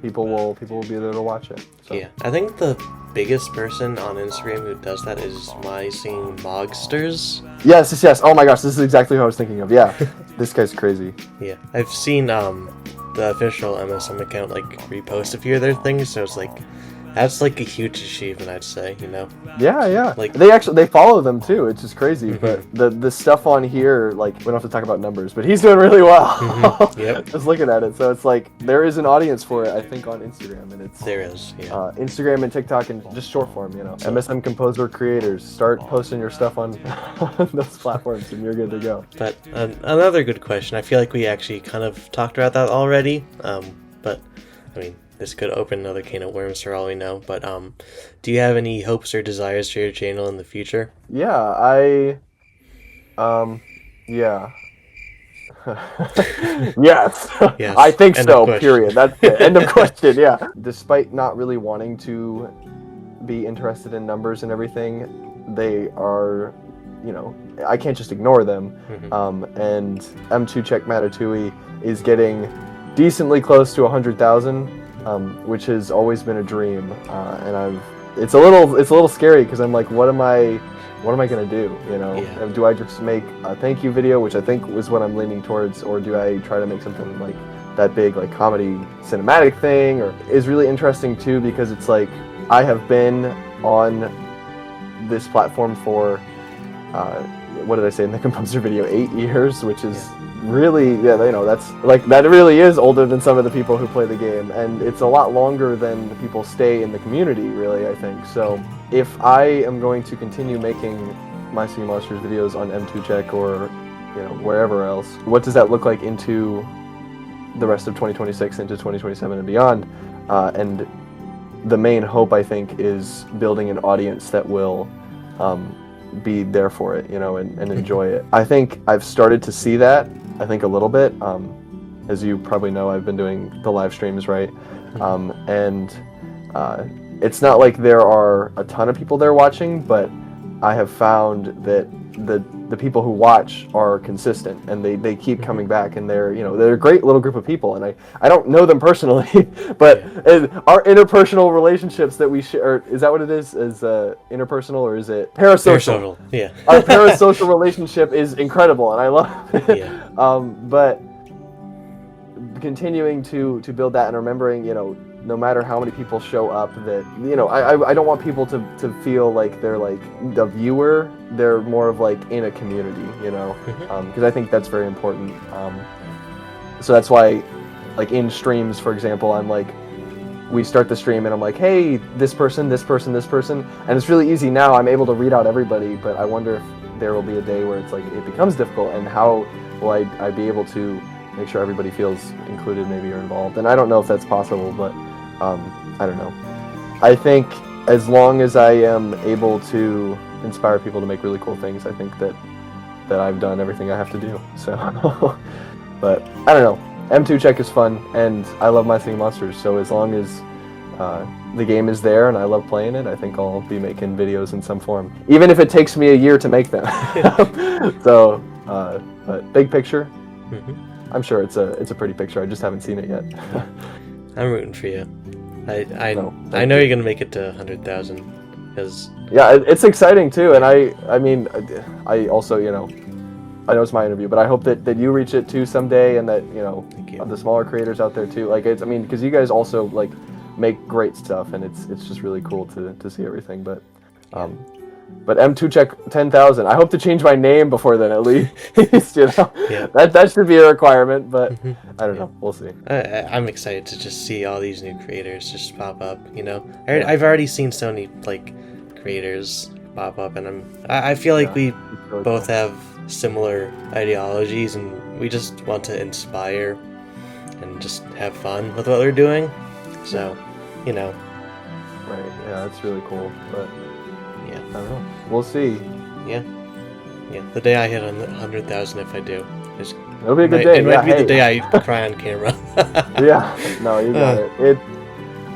Speaker 2: people will be there to watch it. So.
Speaker 1: Yeah, I think the biggest person on Instagram who does that is my singing Mogsters.
Speaker 2: Yes. Oh my gosh, this is exactly what I was thinking of. Yeah, this guy's crazy.
Speaker 1: Yeah, I've seen the official MSM account like repost a few of their things, so it's like that's like a huge achievement, I'd say. You know.
Speaker 2: Yeah.
Speaker 1: Like
Speaker 2: they follow them too, which is crazy. But the stuff on here, like, we don't have to talk about numbers, but he's doing really well.
Speaker 1: Yep.
Speaker 2: Just looking at it, so it's like there is an audience for it, I think, on Instagram, and it's
Speaker 1: there is. Yeah.
Speaker 2: Instagram and TikTok and just short form, you know. MSM composer creators, start posting your stuff on those platforms, and you're good to go.
Speaker 1: But another good question. I feel like we actually kind of talked about that already. But I mean, this could open another can of worms for all we know. But do you have any hopes or desires for your channel in the future?
Speaker 2: Yeah, yes.
Speaker 1: Yes.
Speaker 2: I think
Speaker 1: End
Speaker 2: so,
Speaker 1: of
Speaker 2: period. That's it. End of question, yeah. Despite not really wanting to be interested in numbers and everything, they are, you know, I can't just ignore them. And mToochek Mattatuille is getting decently close to 100,000, which has always been a dream. And it's a little scary, because I'm like, what am I gonna do? You know, do I just make a thank you video, which I think was what I'm leaning towards, or do I try to make something like that big, like comedy cinematic thing? Or is really interesting too, because it's like I have been on this platform for what did I say in the composer video, 8 years, which is really, you know, that's like, that really is older than some of the people who play the game, and it's a lot longer than the people stay in the community, really, I think. So if I am going to continue making My Singing Monsters videos on mToochek or, you know, wherever else, what does that look like into the rest of 2026, into 2027 and beyond? And the main hope, I think, is building an audience that will be there for it, you know, and enjoy it. I think I've started to see that, I think, a little bit. As you probably know, I've been doing the live streams, right? And it's not like there are a ton of people there watching, but I have found that the people who watch are consistent, and they keep coming back, and they're a great little group of people, and I don't know them personally, but our interpersonal relationships that we share, is that what it is interpersonal, or is it parasocial?
Speaker 1: Yeah.
Speaker 2: Our parasocial relationship is incredible, and I love it.
Speaker 1: Yeah.
Speaker 2: But continuing to build that, and remembering, you know, no matter how many people show up, that, you know, I don't want people to feel like they're like the viewer. They're more of like in a community, you know, because I think that's very important. So that's why, like, in streams, for example, I'm like, we start the stream and I'm like, hey, this person, this person, this person, and it's really easy now. I'm able to read out everybody, but I wonder if there will be a day where it's like it becomes difficult, and how will I be able to make sure everybody feels included, maybe, or involved. And I don't know if that's possible, but I don't know. I think as long as I am able to inspire people to make really cool things, I think that I've done everything I have to do. So, but I don't know. mToochek is fun, and I love My Singing Monsters. So as long as the game is there and I love playing it, I think I'll be making videos in some form, even if it takes me a year to make them. So, but big picture, I'm sure it's a pretty picture. I just haven't seen it yet.
Speaker 1: I'm rooting for you. I
Speaker 2: No,
Speaker 1: know you're gonna make it to 100,000, because
Speaker 2: yeah, it's exciting too. And I mean, I also, you know, I know it's my interview, but I hope that you reach it too someday, and that
Speaker 1: Thank you.
Speaker 2: the smaller creators out there too. Like I mean, because you guys also like make great stuff, and it's just really cool to see everything. But mToochek 10,000. I hope to change my name before then, at least.
Speaker 1: Yeah.
Speaker 2: That should be a requirement, but I don't know. We'll see.
Speaker 1: I'm excited to just see all these new creators just pop up. I've already seen so many like creators pop up, and I feel like we
Speaker 2: really
Speaker 1: both
Speaker 2: cool.
Speaker 1: have similar ideologies, and we just want to inspire and just have fun with what we're doing. So,
Speaker 2: Right. Yeah, that's really cool. But
Speaker 1: yeah.
Speaker 2: I don't know. We'll see.
Speaker 1: Yeah. The day I hit 100,000, if I do,
Speaker 2: It'll be a good day.
Speaker 1: It might be the day I cry on camera.
Speaker 2: Yeah. No, you got it.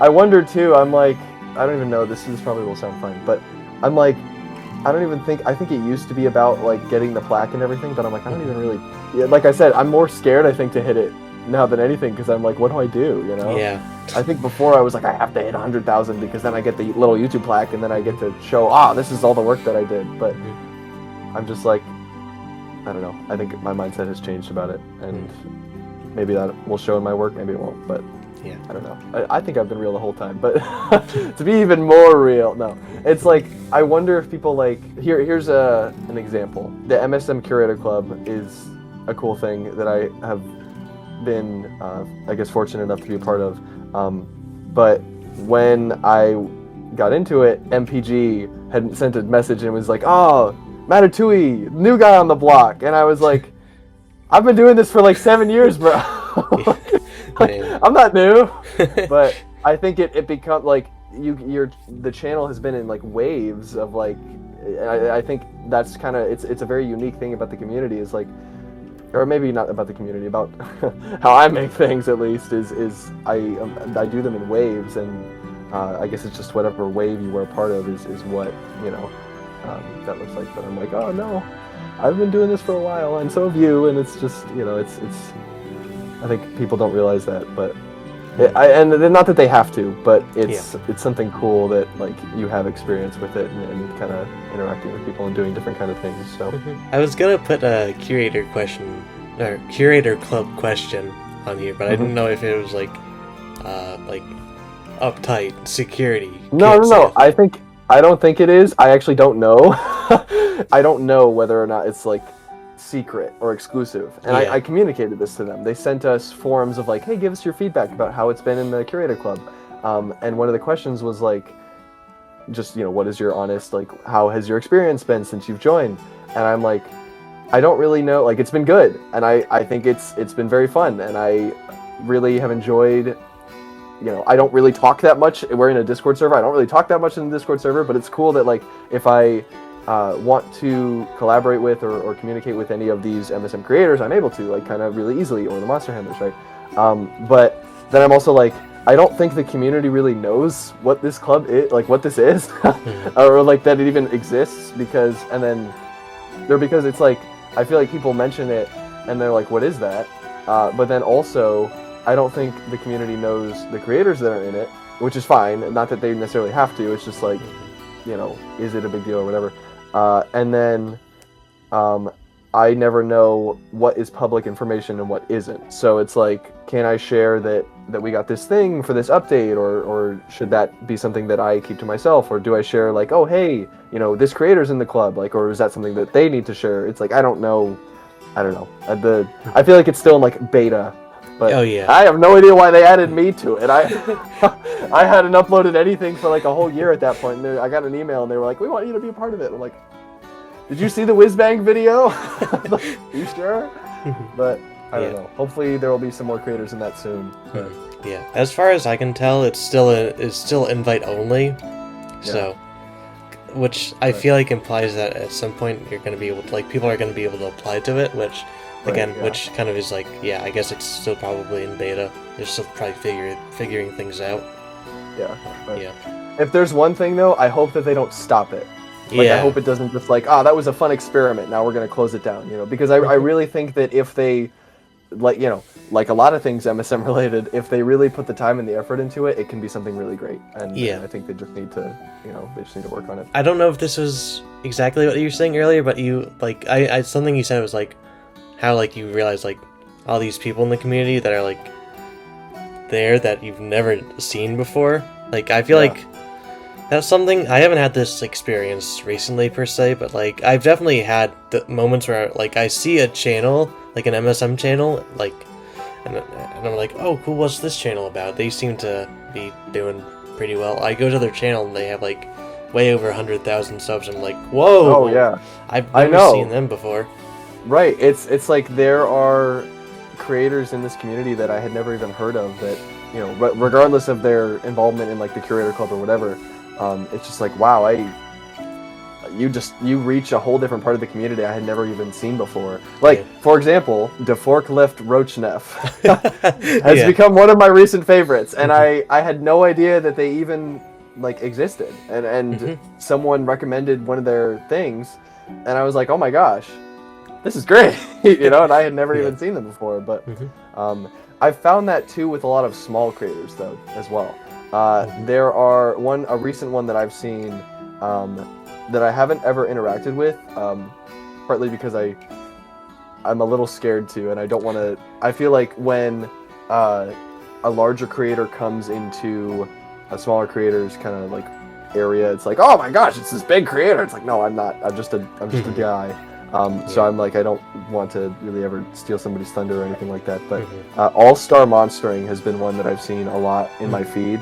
Speaker 2: I wonder too. I'm like, I don't even know. This probably will sound fun, but I'm like, I think it used to be about like getting the plaque and everything, but I'm like, I don't even really. Yeah, like I said, I'm more scared, I think, to hit it now than anything, because I'm like, what do I do?
Speaker 1: Yeah.
Speaker 2: I think before I was like, I have to hit 100,000 because then I get the little YouTube plaque, and then I get to show, this is all the work that I did. But I'm just like, I don't know. I think my mindset has changed about it, and maybe that will show in my work, maybe it won't. But
Speaker 1: Yeah.
Speaker 2: I don't know. I think I've been real the whole time, but to be even more real, no. It's like, I wonder if people like, here's an example. The MSM Curator Club is a cool thing that I have been, I guess, fortunate enough to be a part of. But when I got into it, MPG had sent a message and was like, "Oh, Mattatuille, new guy on the block," and I was like, "I've been doing this for like 7 years, bro." Like, I'm not new, but I think it becomes like the channel has been in like waves of like, I think that's kind of it's a very unique thing about the community, is like, or maybe not about the community, about how I make things at least, is I do them in waves, and I guess it's just whatever wave you were a part of is what that looks like. But I'm like, oh no, I've been doing this for a while, and so have you, and it's just it's I think people don't realize that, but and not that they have to, but it's something cool that like you have experience with it, and kind of interacting with people and doing different kind of things. So
Speaker 1: I was gonna put a Curator Club question on here, but I didn't know if it was like uptight security.
Speaker 2: No. I don't think it is. I actually don't know. I don't know whether or not it's like secret or exclusive, and I communicated this to them. They sent us forums of like, hey, give us your feedback about how it's been in the Curator Club, and one of the questions was like, just what is your honest, like, how has your experience been since you've joined? And I'm like, I don't really know. Like, it's been good, and I think it's been very fun, and I really have enjoyed. I don't really talk that much. We're in a Discord server. I don't really talk that much in the Discord server, but it's cool that like if I want to collaborate with or communicate with any of these MSM creators, I'm able to, like, kind of really easily, or the monster handlers, right? But then I'm also like, I don't think the community really knows what this club is, like what this is, or like that it even exists, because it's like, I feel like people mention it and they're like, what is that? But then also, I don't think the community knows the creators that are in it, which is fine. Not that they necessarily have to. It's just like, is it a big deal or whatever? And then I never know what is public information and what isn't. So it's like, can I share that we got this thing for this update, or should that be something that I keep to myself? Or do I share like, oh, hey, this creator's in the club, like, or is that something that they need to share? It's like, I don't know. I feel like it's still in like beta. But I have no idea why they added me to it. I hadn't uploaded anything for like a whole year at that point. And I got an email and they were like, "We want you to be a part of it." I'm like, "Did you see the Whiz-Bang video?" Like, you sure? But I don't know. Hopefully there will be some more creators in that soon. But.
Speaker 1: Yeah, as far as I can tell, it's still invite only. So, which I feel like implies that at some point you're going to be able to, like, people are going to be able to apply to it, which. Again, which kind of is like, I guess it's still probably in beta. They're still probably figuring things out.
Speaker 2: Yeah. If there's one thing though, I hope that they don't stop it. Like, I hope it doesn't just like, that was a fun experiment, now we're gonna close it down. Because I really think that if they like, like a lot of things MSM related, if they really put the time and the effort into it, it can be something really great. And I think they just need to, work on it.
Speaker 1: I don't know if this was exactly what you were saying earlier, but you, like, I something you said was, like, how, like, you realize, like, all these people in the community that are, like, there that you've never seen before. Like, I feel like that's something, I haven't had this experience recently per se, but, like, I've definitely had the moments where, like, I see a channel, like an MSM channel, like, and I'm like, oh, cool, what's this channel about? They seem to be doing pretty well. I go to their channel and they have, like, way over 100,000 subs. I'm like, whoa!
Speaker 2: Oh, yeah.
Speaker 1: I've never seen them before.
Speaker 2: Right, it's like there are creators in this community that I had never even heard of that, regardless of their involvement in, like, the Curator Club or whatever, it's just like, wow, you reach a whole different part of the community I had never even seen before. Like, for example, the Forklift Roachnef has become one of my recent favorites, and I had no idea that they even, like, existed, and someone recommended one of their things, and I was like, oh my gosh, this is great, and I had never even seen them before, but I've found that too with a lot of small creators though as well. There are a recent one that I've seen that I haven't ever interacted with, partly because I'm a little scared to, and I don't want to. I feel like when a larger creator comes into a smaller creator's kind of like area, it's like, oh my gosh, it's this big creator. It's like, no, I'm not. I'm just a guy. So I'm like, I don't want to really ever steal somebody's thunder or anything like that. But All-Star Monstering has been one that I've seen a lot in my feed.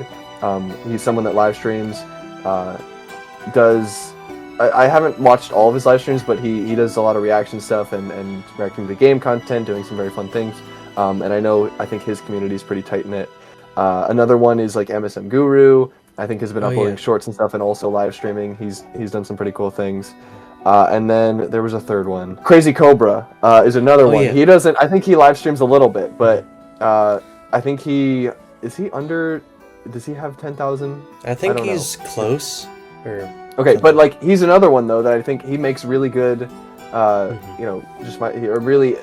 Speaker 2: He's someone that live streams, does. I haven't watched all of his live streams, but he does a lot of reaction stuff and reacting to game content, doing some very fun things. And I think his community is pretty tight-knit. Another one is like MSM Guru. I think has been uploading shorts and stuff and also live streaming. He's done some pretty cool things. And then there was a third one. Crazy Cobra is another one. Yeah. He doesn't. I think he live streams a little bit, but I think does he have 10,000?
Speaker 1: I think he's close.
Speaker 2: Okay, but like he's another one though that I think he makes really good, really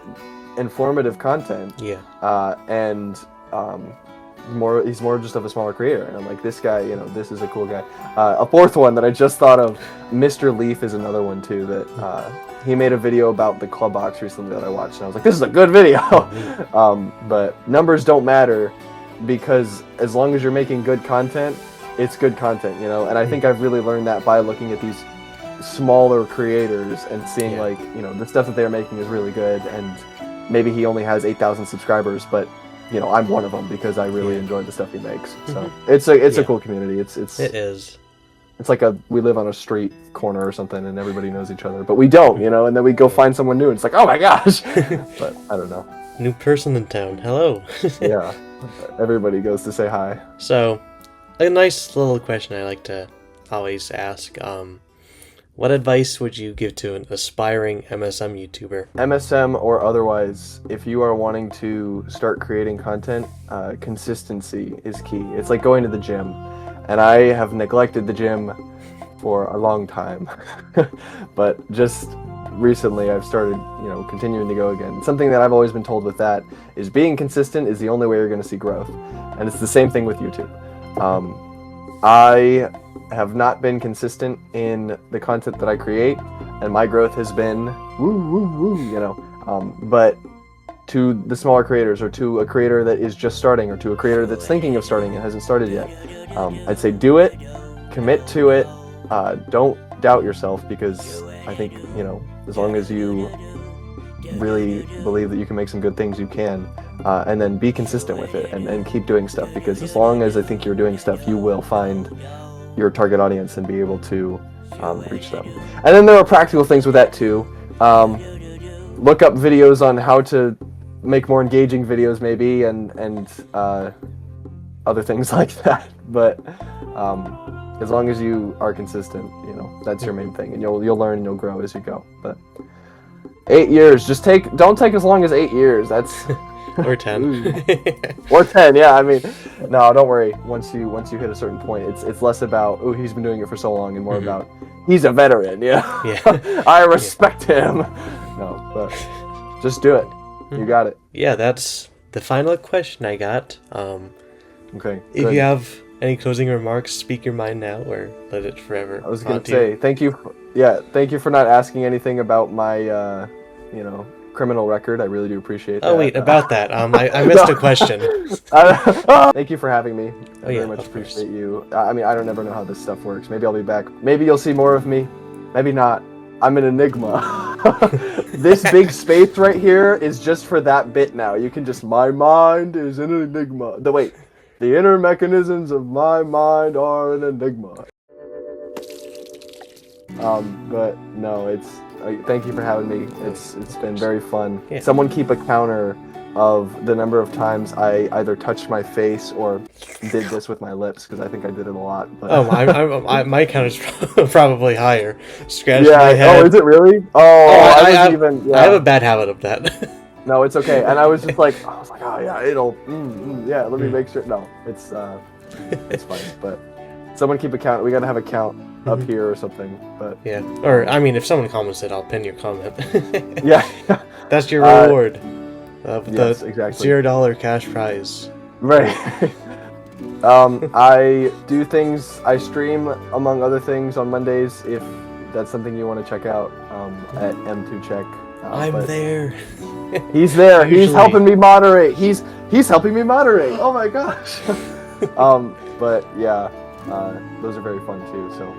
Speaker 2: informative content. Yeah. And he's more just of a smaller creator, and I'm like, this guy, this is a cool guy. A fourth one that I just thought of, Mr. Leaf is another one too that he made a video about the club box recently that I watched, and I was like, this is a good video. But numbers don't matter, because as long as you're making good content, it's good content, and I think I've really learned that by looking at these smaller creators and seeing like, the stuff that they're making is really good, and maybe he only has 8,000 subscribers, but I'm one of them because I really enjoy the stuff he makes. So it's a cool community. It
Speaker 1: is.
Speaker 2: It's like we live on a street corner or something, and everybody knows each other, but we don't, and then we go find someone new, and it's like, oh my gosh. But I don't know.
Speaker 1: New person in town. Hello.
Speaker 2: Yeah. Everybody goes to say hi.
Speaker 1: So, a nice little question I like to always ask. What advice would you give to an aspiring MSM YouTuber?
Speaker 2: MSM or otherwise, if you are wanting to start creating content, consistency is key. It's like going to the gym, and I have neglected the gym for a long time, but just recently I've started, continuing to go again. Something that I've always been told with that is being consistent is the only way you're going to see growth, and it's the same thing with YouTube. I have not been consistent in the content that I create, and my growth has been but to the smaller creators, or to a creator that is just starting, or to a creator that's thinking of starting and hasn't started yet, I'd say do it, commit to it, don't doubt yourself, because I think, as long as you really believe that you can make some good things, you can, and then be consistent with it, and keep doing stuff, because as long as I think you're doing stuff, you will find your target audience and be able to reach them. And then there are practical things with that too. Look up videos on how to make more engaging videos, maybe, and other things like that. But as long as you are consistent, that's your main thing, and you'll learn and you'll grow as you go. But 8 years, don't take as long as 8 years. That's
Speaker 1: or 10.
Speaker 2: Or 10, yeah. I mean, no, don't worry. Once you hit a certain point, it's less about, oh, he's been doing it for so long, and more about, he's a veteran, yeah. I respect him. No, but just do it. You got it.
Speaker 1: Yeah, that's the final question I got.
Speaker 2: Okay.
Speaker 1: If
Speaker 2: good.
Speaker 1: you have any closing remarks, speak your mind now or let it forever.
Speaker 2: I was gonna say thank you. Thank you for not asking anything about my, criminal record. I really do appreciate that.
Speaker 1: Oh wait, about that. I missed a question.
Speaker 2: Thank you for having me. I very much appreciate you. I mean, I don't ever know how this stuff works. Maybe I'll be back. Maybe you'll see more of me. Maybe not. I'm an enigma. This big space right here is just for that bit now. You can just, my mind is an enigma. The inner mechanisms of my mind are an enigma. But no, thank you for having me. It's been very fun.
Speaker 1: Yeah.
Speaker 2: Someone keep a counter of the number of times I either touched my face or did this with my lips, because I think I did it a lot. But...
Speaker 1: Oh, my count is probably higher. Scratch my head.
Speaker 2: Oh, is it really? I
Speaker 1: have a bad habit of that.
Speaker 2: No, it's okay. And I was like, oh yeah, it'll, let me make sure. No, it's fine. But someone keep a count. We gotta have a count up here or something. But
Speaker 1: yeah, or I mean, if someone comments it, I'll pin your comment.
Speaker 2: Yeah.
Speaker 1: That's your reward of the
Speaker 2: exactly.
Speaker 1: $0 cash prize.
Speaker 2: Right. I do things. I stream, among other things, on Mondays. If that's something you want to check out, at mToochek.
Speaker 1: I'm there.
Speaker 2: He's there. He's helping me moderate. He's helping me moderate. Oh my gosh. But yeah, those are very fun too. So,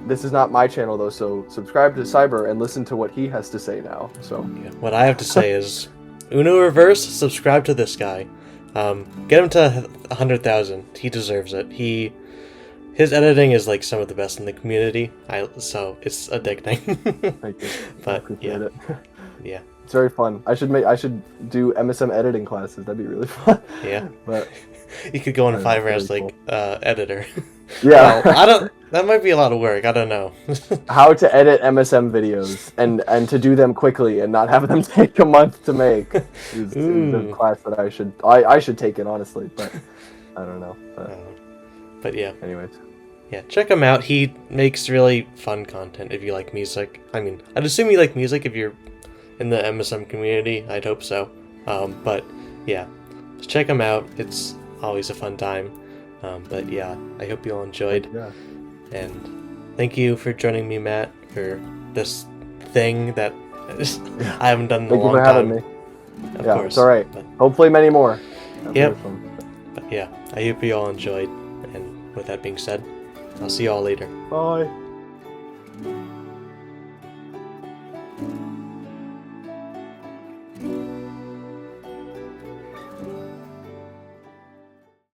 Speaker 2: this is not my channel though. So subscribe to Syburr and listen to what he has to say now. So
Speaker 1: yeah, what I have to say is, Uno Reverse, subscribe to this guy. Get him to 100,000. He deserves it. His editing is like some of the best in the community. So it's addicting.
Speaker 2: Thank you.
Speaker 1: But yeah, yeah,
Speaker 2: it's very fun. I should do MSM editing classes. That'd be really fun.
Speaker 1: Yeah,
Speaker 2: but
Speaker 1: you could go on Fiverr as like editor.
Speaker 2: Yeah,
Speaker 1: well, that might be a lot of work. I don't know.
Speaker 2: How to edit MSM videos and to do them quickly and not have them take a month to make is the class that I should take it, honestly, but I don't know.
Speaker 1: But yeah.
Speaker 2: Anyways.
Speaker 1: Yeah, check him out. He makes really fun content if you like music. I mean, I'd assume you like music if you're in the MSM community. I'd hope so. But yeah, just check him out. It's always a fun time. But yeah, I hope you all enjoyed.
Speaker 2: Yeah.
Speaker 1: And thank you for joining me, Matt, for this thing that I haven't done in a long time.
Speaker 2: Thank you for having me. Of course. It's all right.
Speaker 1: But,
Speaker 2: hopefully many more.
Speaker 1: Yep. But yeah, I hope you all enjoyed. And with that being said, I'll see you all later.
Speaker 2: Bye.